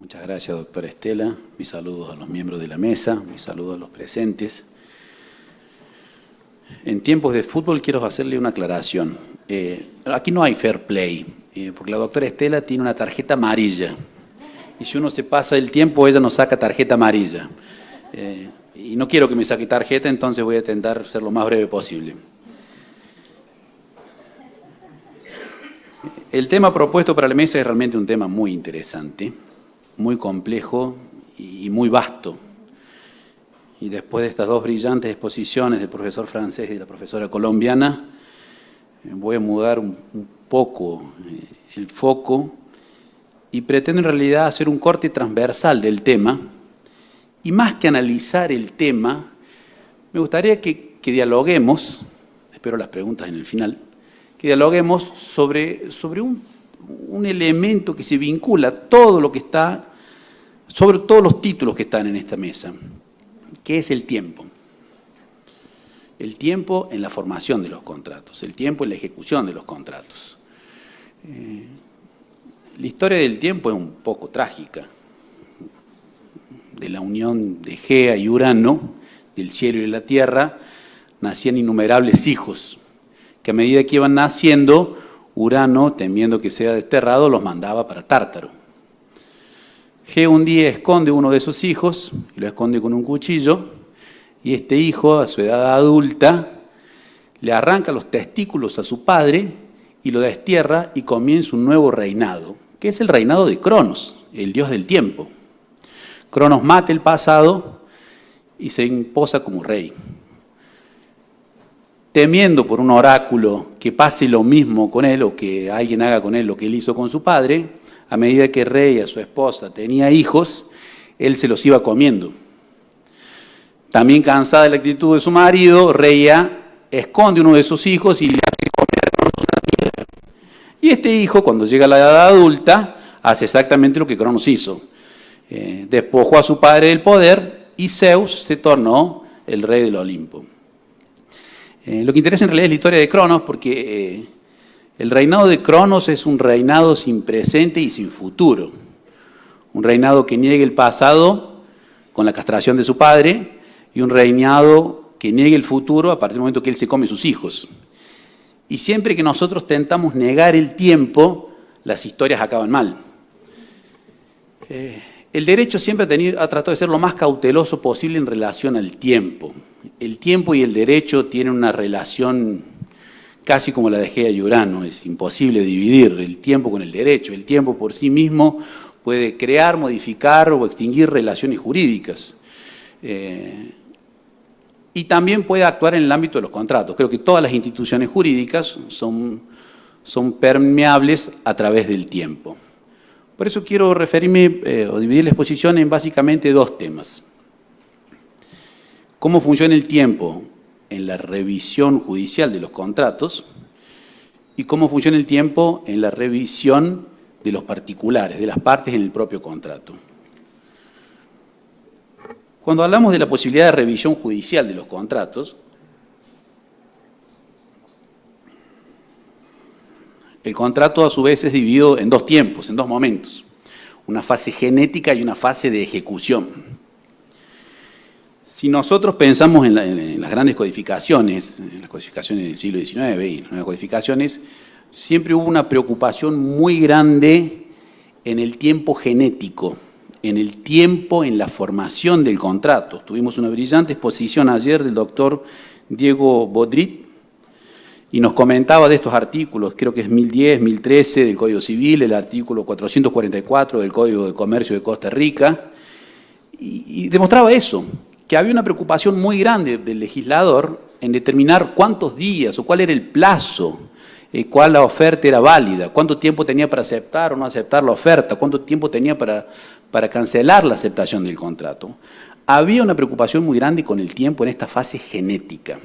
Muchas gracias, doctora Estela. Mis saludos a los miembros de la mesa, mis saludos a los presentes. En tiempos de fútbol quiero hacerle una aclaración. Aquí no hay fair play, porque la doctora Estela tiene una tarjeta amarilla. Y si uno se pasa el tiempo, ella nos saca tarjeta amarilla. Y no quiero que me saque tarjeta, entonces voy a intentar ser lo más breve posible. El tema propuesto para la mesa es realmente un tema muy interesante, muy complejo y muy vasto. Y después de estas dos brillantes exposiciones del profesor francés y de la profesora colombiana, voy a mudar un poco el foco y pretendo en realidad hacer un corte transversal del tema. Y más que analizar el tema, me gustaría que dialoguemos, espero las preguntas en el final, que dialoguemos sobre un elemento que se vincula a todo lo que está, sobre todos los títulos que están en esta mesa, que es el tiempo. El tiempo en la formación de los contratos, el tiempo en la ejecución de los contratos. La historia del tiempo es un poco trágica. De la unión de Gea y Urano, del cielo y de la tierra, nacían innumerables hijos, que a medida que iban naciendo, Urano, temiendo que sea desterrado, los mandaba para Tártaro. Gea un día esconde uno de esos hijos, y lo esconde con un cuchillo, y este hijo, a su edad adulta, le arranca los testículos a su padre y lo destierra y comienza un nuevo reinado, que es el reinado de Cronos, el dios del tiempo. Cronos mata el pasado y se imposa como rey. Temiendo por un oráculo que pase lo mismo con él o que alguien haga con él lo que él hizo con su padre, a medida que Rey, a su esposa, tenía hijos, él se los iba comiendo. También cansada de la actitud de su marido, Reia esconde uno de sus hijos y le hace comer a Cronos una piedra. Y este hijo, cuando llega a la edad adulta, hace exactamente lo que Cronos hizo. Despojó a su padre del poder y Zeus se tornó el rey del Olimpo. Lo que interesa en realidad es la historia de Cronos, porque el reinado de Cronos es un reinado sin presente y sin futuro. Un reinado que niegue el pasado con la castración de su padre y un reinado que niegue el futuro a partir del momento que él se come sus hijos. Y siempre que nosotros tentamos negar el tiempo, las historias acaban mal. El derecho siempre ha tratado de ser lo más cauteloso posible en relación al tiempo. El tiempo y el derecho tienen una relación casi como la de Gea y Urano. Es imposible dividir el tiempo con el derecho. El tiempo por sí mismo puede crear, modificar o extinguir relaciones jurídicas. Y también puede actuar en el ámbito de los contratos. Creo que todas las instituciones jurídicas son permeables a través del tiempo. Por eso quiero referirme o dividir la exposición en básicamente dos temas. Cómo funciona el tiempo en la revisión judicial de los contratos y cómo funciona el tiempo en la revisión de los particulares, de las partes en el propio contrato. Cuando hablamos de la posibilidad de revisión judicial de los contratos, el contrato a su vez es dividido en dos tiempos, en dos momentos, una fase genética y una fase de ejecución. Si nosotros pensamos en las grandes codificaciones, en las codificaciones del siglo XIX y las nuevas codificaciones, siempre hubo una preocupación muy grande en el tiempo genético, en el tiempo en la formación del contrato. Tuvimos una brillante exposición ayer del doctor Diego Bodrit, y nos comentaba de estos artículos, creo que es 1010, 1013 del Código Civil, el artículo 444 del Código de Comercio de Costa Rica, y demostraba eso, que había una preocupación muy grande del legislador en determinar cuántos días o cuál era el plazo, cuál la oferta era válida, cuánto tiempo tenía para aceptar o no aceptar la oferta, cuánto tiempo tenía para cancelar la aceptación del contrato. Había una preocupación muy grande con el tiempo en esta fase genética.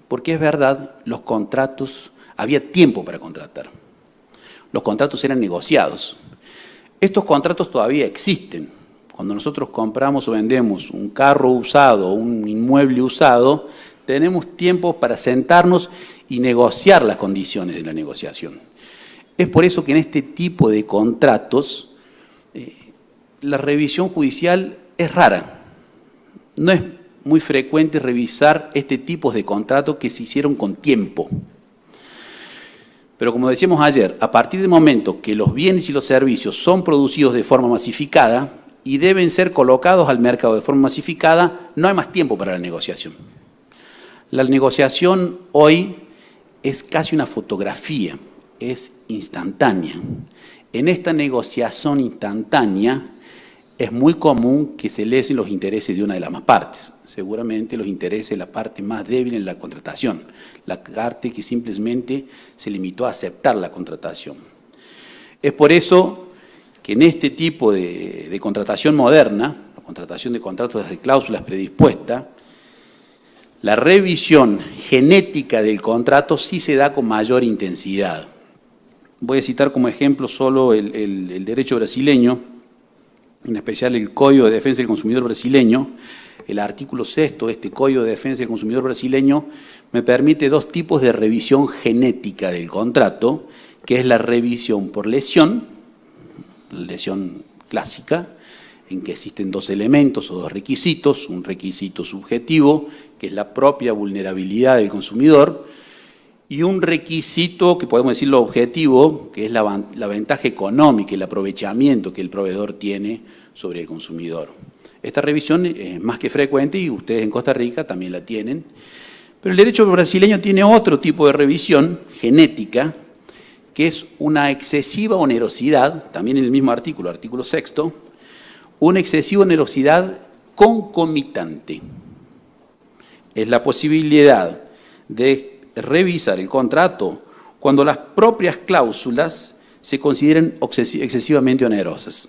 Porque es verdad, los contratos, había tiempo para contratar. Los contratos eran negociados. Estos contratos todavía existen. Cuando nosotros compramos o vendemos un carro usado o un inmueble usado, tenemos tiempo para sentarnos y negociar las condiciones de la negociación. Es por eso que en este tipo de contratos la revisión judicial es rara. No es muy frecuente revisar este tipo de contratos que se hicieron con tiempo. Pero como decíamos ayer, a partir del momento que los bienes y los servicios son producidos de forma masificada y deben ser colocados al mercado de forma masificada, no hay más tiempo para la negociación. La negociación hoy es casi una fotografía, es instantánea. En esta negociación instantánea es muy común que se lesen los intereses de una de las partes. Seguramente los intereses de la parte más débil en la contratación, la parte que simplemente se limitó a aceptar la contratación. Es por eso que en este tipo de contratación moderna, la contratación de contratos de cláusulas predispuestas, la revisión genética del contrato sí se da con mayor intensidad. Voy a citar como ejemplo solo el derecho brasileño, en especial el Código de Defensa del Consumidor brasileño. El artículo 6 de este Código de Defensa del Consumidor brasileño me permite dos tipos de revisión genética del contrato, que es la revisión por lesión, la lesión clásica, en que existen dos elementos o dos requisitos, un requisito subjetivo, que es la propia vulnerabilidad del consumidor, y un requisito que podemos decirlo objetivo, que es la ventaja económica, el aprovechamiento que el proveedor tiene sobre el consumidor. Esta revisión es más que frecuente y ustedes en Costa Rica también la tienen, pero el derecho brasileño tiene otro tipo de revisión genética, que es una excesiva onerosidad, también en el mismo artículo 6, una excesiva onerosidad concomitante. Es la posibilidad de revisar el contrato cuando las propias cláusulas se consideren excesivamente onerosas.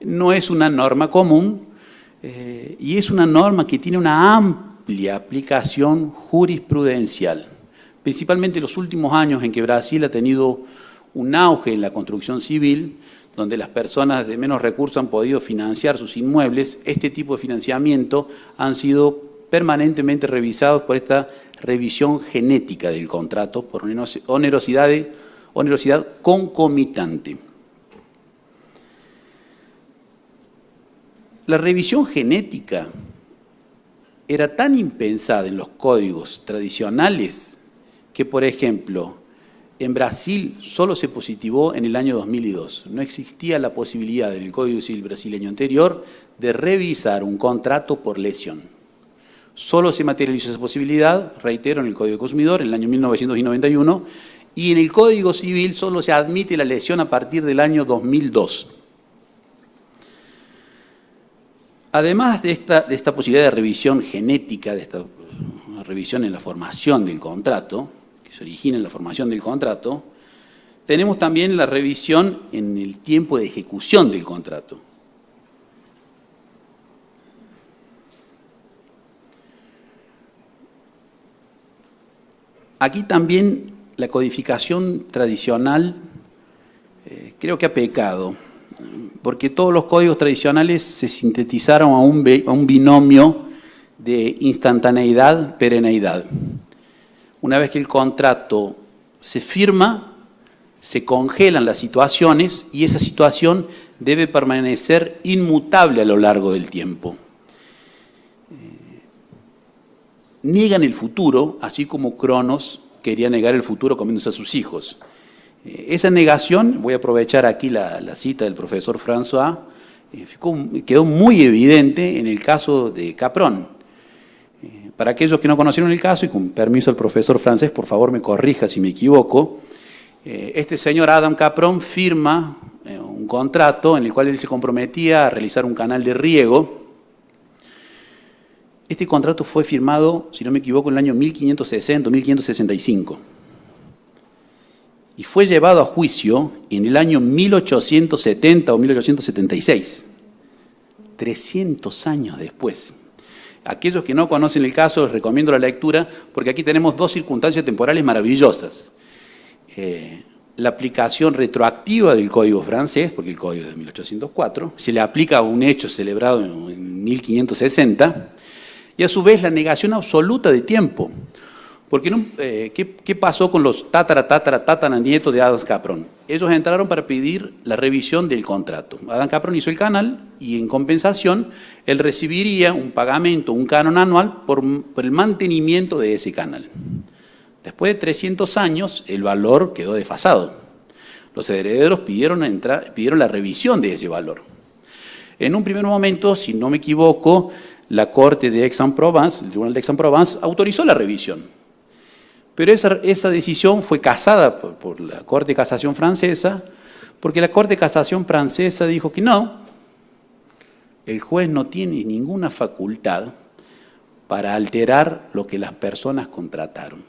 No es una norma común y es una norma que tiene una amplia aplicación jurisprudencial, principalmente en los últimos años en que Brasil ha tenido un auge en la construcción civil, donde las personas de menos recursos han podido financiar sus inmuebles. Este tipo de financiamiento han sido permanentemente revisados por esta revisión genética del contrato, por onerosidad concomitante. La revisión genética era tan impensada en los códigos tradicionales que, por ejemplo, en Brasil solo se positivó en el año 2002. No existía la posibilidad en el Código Civil brasileño anterior de revisar un contrato por lesión. Solo se materializó esa posibilidad, reitero, en el Código de Consumidor en el año 1991 y en el Código Civil solo se admite la lesión a partir del año 2002. Además de esta posibilidad de revisión genética, de esta revisión en la formación del contrato, que se origina en la formación del contrato, tenemos también la revisión en el tiempo de ejecución del contrato. Aquí también la codificación tradicional creo que ha pecado, porque todos los códigos tradicionales se sintetizaron a un binomio de instantaneidad, perenneidad. Una vez que el contrato se firma, se congelan las situaciones y esa situación debe permanecer inmutable a lo largo del tiempo. Niegan el futuro, así como Cronos quería negar el futuro comiéndose a sus hijos. Esa negación, voy a aprovechar aquí la cita del profesor François, quedó muy evidente en el caso de Capron. Para aquellos que no conocieron el caso, y con permiso del profesor francés, por favor me corrija si me equivoco, este señor Adam Capron firma un contrato en el cual él se comprometía a realizar un canal de riego. Este contrato fue firmado, si no me equivoco, en el año 1560 o 1565. Y fue llevado a juicio en el año 1870 o 1876, 300 años después. Aquellos que no conocen el caso, les recomiendo la lectura, porque aquí tenemos dos circunstancias temporales maravillosas. La aplicación retroactiva del Código francés, porque el Código es de 1804, se le aplica a un hecho celebrado en 1560, y a su vez la negación absoluta de tiempo, Porque ¿qué pasó con los tataranietos de Adam Capron? Ellos entraron para pedir la revisión del contrato. Adam Capron hizo el canal y en compensación él recibiría un pagamento, un canon anual por el mantenimiento de ese canal. Después de 300 años el valor quedó desfasado. Los herederos pidieron la revisión de ese valor. En un primer momento, si no me equivoco, la Corte de Aix-en-Provence, el Tribunal de Aix-en-Provence, autorizó la revisión. Pero esa decisión fue casada por la Corte de Casación francesa, porque la Corte de Casación francesa dijo que no, el juez no tiene ninguna facultad para alterar lo que las personas contrataron.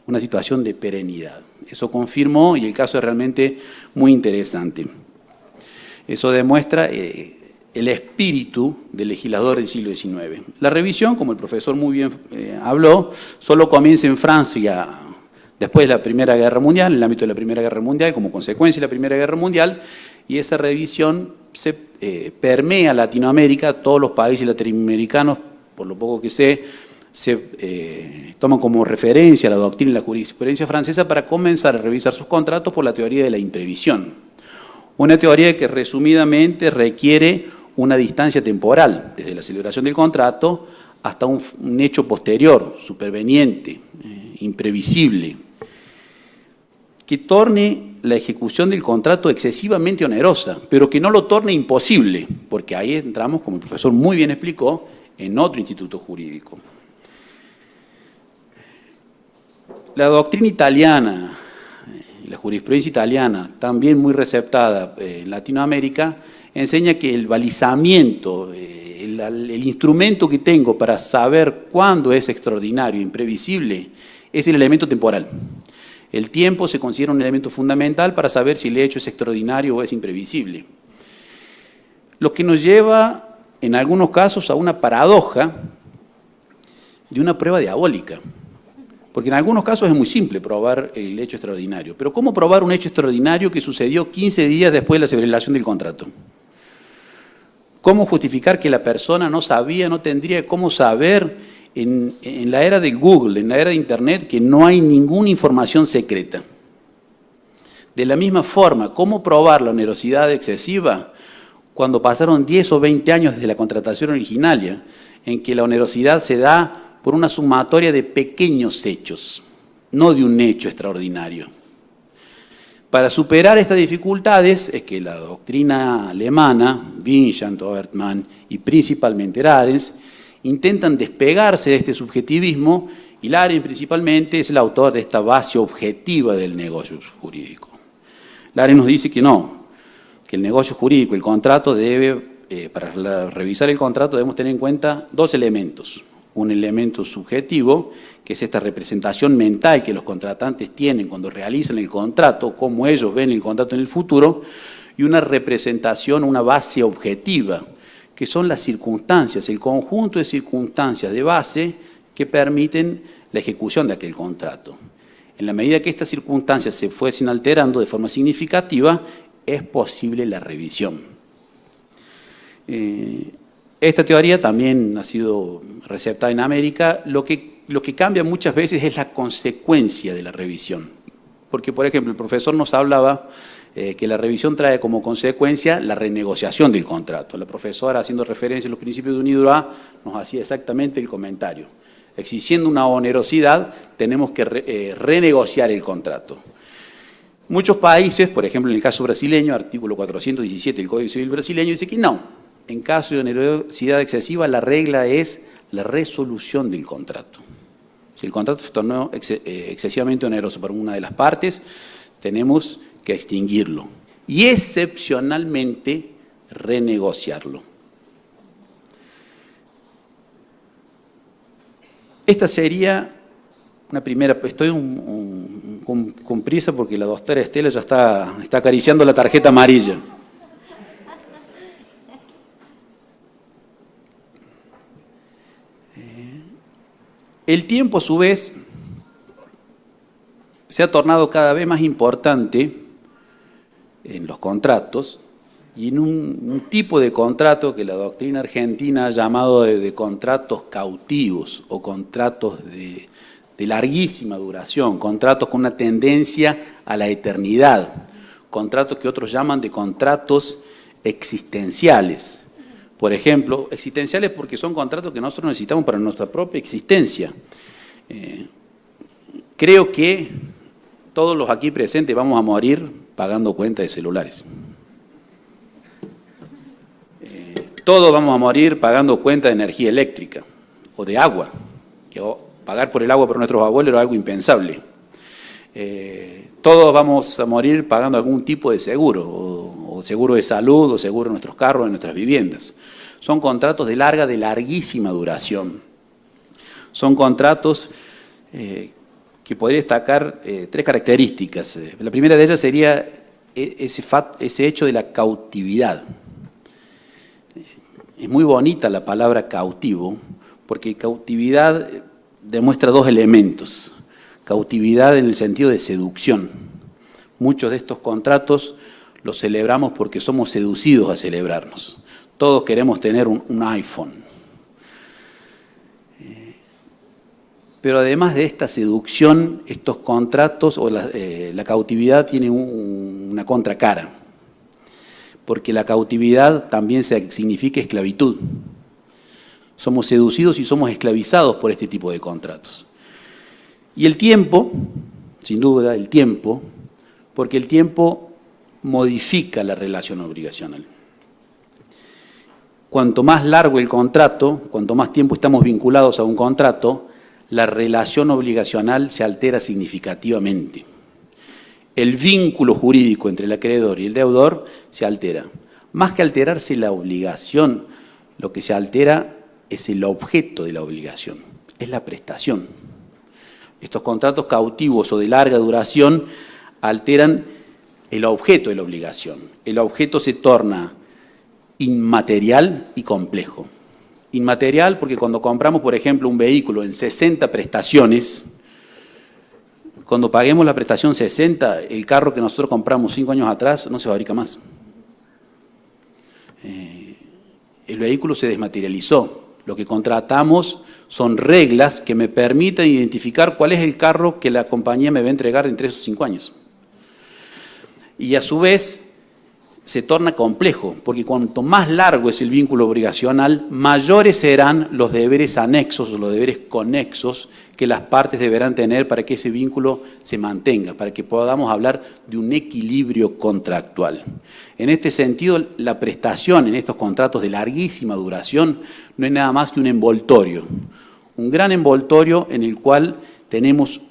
Una situación de perenidad. Eso confirmó y el caso es realmente muy interesante. Eso demuestra el espíritu del legislador del siglo XIX. La revisión, como el profesor muy bien habló, solo comienza en Francia después de la Primera Guerra Mundial, en el ámbito de la Primera Guerra Mundial, como consecuencia de la Primera Guerra Mundial, y esa revisión se permea Latinoamérica, todos los países latinoamericanos, por lo poco que sé, se toman como referencia la doctrina y la jurisprudencia francesa para comenzar a revisar sus contratos por la teoría de la imprevisión. Una teoría que resumidamente requiere una distancia temporal, desde la celebración del contrato hasta un hecho posterior, superveniente, imprevisible, que torne la ejecución del contrato excesivamente onerosa, pero que no lo torne imposible, porque ahí entramos, como el profesor muy bien explicó, en otro instituto jurídico. La doctrina italiana, la jurisprudencia italiana, también muy receptada en Latinoamérica, enseña que el balizamiento, el instrumento que tengo para saber cuándo es extraordinario, imprevisible, es el elemento temporal. El tiempo se considera un elemento fundamental para saber si el hecho es extraordinario o es imprevisible. Lo que nos lleva, en algunos casos, a una paradoja de una prueba diabólica. Porque en algunos casos es muy simple probar el hecho extraordinario. Pero ¿cómo probar un hecho extraordinario que sucedió 15 días después de la celebración del contrato? ¿Cómo justificar que la persona no sabía, no tendría cómo saber en la era de Google, en la era de Internet, que no hay ninguna información secreta? De la misma forma, ¿cómo probar la onerosidad excesiva cuando pasaron 10 o 20 años desde la contratación originaria, en que la onerosidad se da por una sumatoria de pequeños hechos, no de un hecho extraordinario? Para superar estas dificultades es que la doctrina alemana, Winchat, Obertmann y principalmente Larens, intentan despegarse de este subjetivismo, y Larens principalmente es el autor de esta base objetiva del negocio jurídico. Larens nos dice que no, que el negocio jurídico, el contrato debe, para revisar el contrato debemos tener en cuenta dos elementos. Un elemento subjetivo, que es esta representación mental que los contratantes tienen cuando realizan el contrato, cómo ellos ven el contrato en el futuro, y una representación, una base objetiva, que son las circunstancias, el conjunto de circunstancias de base que permiten la ejecución de aquel contrato. En la medida que estas circunstancias se fuesen alterando de forma significativa, es posible la revisión. Esta teoría también ha sido receptada en América. Lo que cambia muchas veces es la consecuencia de la revisión. Porque, por ejemplo, el profesor nos hablaba que la revisión trae como consecuencia la renegociación del contrato. La profesora, haciendo referencia a los principios de unidad, nos hacía exactamente el comentario. Existiendo una onerosidad, tenemos que renegociar el contrato. Muchos países, por ejemplo, en el caso brasileño, artículo 417 del Código Civil brasileño, dice que no. En caso de onerosidad excesiva, la regla es la resolución del contrato. Si el contrato se tornó excesivamente oneroso para una de las partes, tenemos que extinguirlo y excepcionalmente renegociarlo. Esta sería una primera. Estoy con prisa porque la doctora Estela ya está acariciando la tarjeta amarilla. El tiempo, a su vez, se ha tornado cada vez más importante en los contratos y en un tipo de contrato que la doctrina argentina ha llamado de contratos cautivos o contratos de larguísima duración, contratos con una tendencia a la eternidad, contratos que otros llaman de contratos existenciales. Por ejemplo, existenciales porque son contratos que nosotros necesitamos para nuestra propia existencia. Creo que todos los aquí presentes vamos a morir pagando cuentas de celulares. Todos vamos a morir pagando cuenta de energía eléctrica o de agua. Que pagar por el agua para nuestros abuelos era algo impensable. Todos vamos a morir pagando algún tipo de seguro, o seguro de salud, o seguro de nuestros carros, de nuestras viviendas. Son contratos de larguísima duración. Son contratos que podría destacar tres características. La primera de ellas sería ese hecho de la cautividad. Es muy bonita la palabra cautivo, porque cautividad demuestra dos elementos. Cautividad en el sentido de seducción. Muchos de estos contratos los celebramos porque somos seducidos a celebrarnos. Todos queremos tener un iPhone. Pero además de esta seducción, estos contratos o la cautividad tiene una contracara. Porque la cautividad también significa esclavitud. Somos seducidos y somos esclavizados por este tipo de contratos. Y el tiempo, sin duda, el tiempo, porque el tiempo modifica la relación obligacional. Cuanto más largo el contrato, cuanto más tiempo estamos vinculados a un contrato, la relación obligacional se altera significativamente. El vínculo jurídico entre el acreedor y el deudor se altera. Más que alterarse la obligación, lo que se altera es el objeto de la obligación, es la prestación. Estos contratos cautivos o de larga duración alteran el objeto de la obligación. El objeto se torna inmaterial y complejo. Inmaterial porque cuando compramos, por ejemplo, un vehículo en 60 prestaciones, cuando paguemos la prestación 60, el carro que nosotros compramos 5 años atrás no se fabrica más. El vehículo se desmaterializó. Lo que contratamos son reglas que me permiten identificar cuál es el carro que la compañía me va a entregar en 3 o 5 años. Y a su vez se torna complejo, porque cuanto más largo es el vínculo obligacional, mayores serán los deberes anexos o los deberes conexos que las partes deberán tener para que ese vínculo se mantenga, para que podamos hablar de un equilibrio contractual. En este sentido, la prestación en estos contratos de larguísima duración no es nada más que un envoltorio, un gran envoltorio en el cual tenemos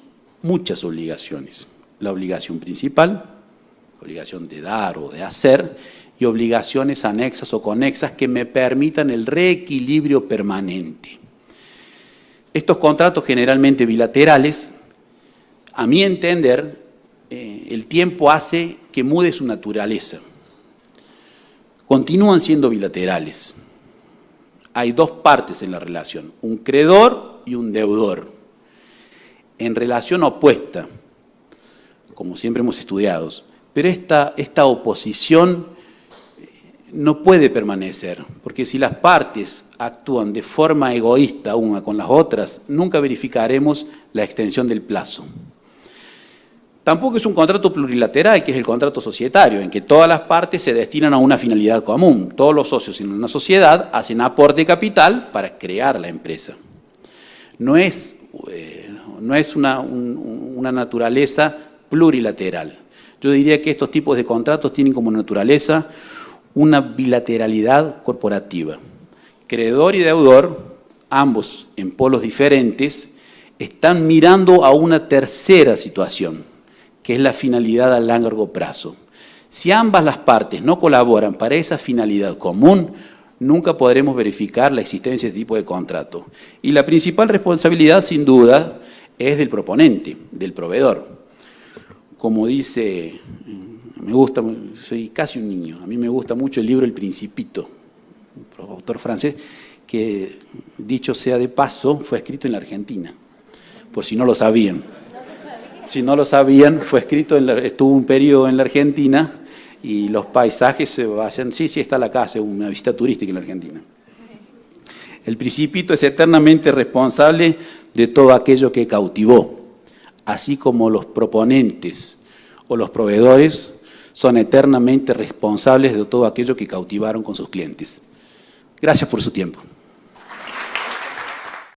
muchas obligaciones. La obligación principal, obligación de dar o de hacer, y obligaciones anexas o conexas que me permitan el reequilibrio permanente. Estos contratos generalmente bilaterales, a mi entender, el tiempo hace que mude su naturaleza. Continúan siendo bilaterales. Hay dos partes en la relación, un credor y un deudor. En relación opuesta, como siempre hemos estudiado, pero esta oposición no puede permanecer, porque si las partes actúan de forma egoísta una con las otras, nunca verificaremos la extensión del plazo. Tampoco es un contrato plurilateral, que es el contrato societario, en que todas las partes se destinan a una finalidad común. Todos los socios en una sociedad hacen aporte de capital para crear la empresa. No es una naturaleza plurilateral. Yo diría que estos tipos de contratos tienen como naturaleza una bilateralidad corporativa. Credor y deudor, ambos en polos diferentes, están mirando a una tercera situación, que es la finalidad a largo plazo. Si ambas las partes no colaboran para esa finalidad común, nunca podremos verificar la existencia de este tipo de contrato. Y la principal responsabilidad, sin duda, es del proponente, del proveedor. Como dice, me gusta, soy casi un niño, a mí me gusta mucho el libro El Principito, un autor francés, que dicho sea de paso, fue escrito en la Argentina, por si no lo sabían. Si no lo sabían, fue escrito, estuvo un periodo en la Argentina y los paisajes se basan, sí, está la casa, una visita turística en la Argentina. El Principito es eternamente responsable de todo aquello que cautivó, así como los proponentes o los proveedores son eternamente responsables de todo aquello que cautivaron con sus clientes. Gracias por su tiempo.